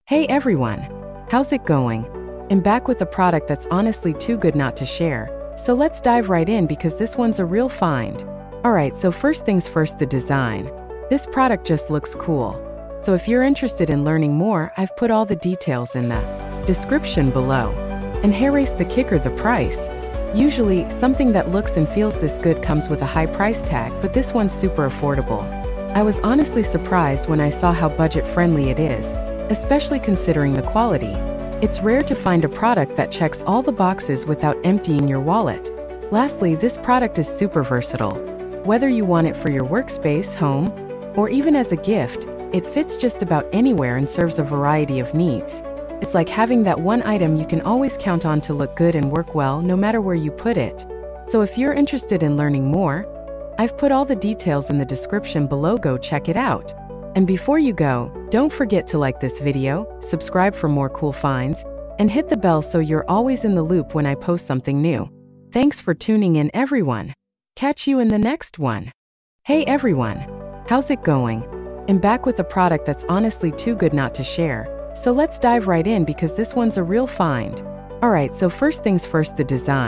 Hey everyone! How's it going? I'm back with a product that's honestly too good not to share. So let's dive right in because this one's a real find. Alright, so first things first, the design. This product just looks cool. So if you're interested in learning more, I've put all the details in the description below. And here's the kicker, the price. Usually, something that looks and feels this good comes with a high price tag, but this one's super affordable. I was honestly surprised when I saw how budget-friendly it is, especially considering the quality. It's rare to find a product that checks all the boxes without emptying your wallet. Lastly, this product is super versatile. Whether you want it for your workspace, home, or even as a gift, it fits just about anywhere and serves a variety of needs. It's like having that one item you can always count on to look good and work well no matter where you put it. So if you're interested in learning more, I've put all the details in the description below. Go check it out. And before you go, don't forget to like this video, subscribe for more cool finds, and hit the bell so you're always in the loop when I post something new. Thanks for tuning in, everyone. Catch you in the next one. Hey everyone! How's it going? I'm back with a product that's honestly too good not to share. So let's dive right in because this one's a real find. Alright, so first things first, the design.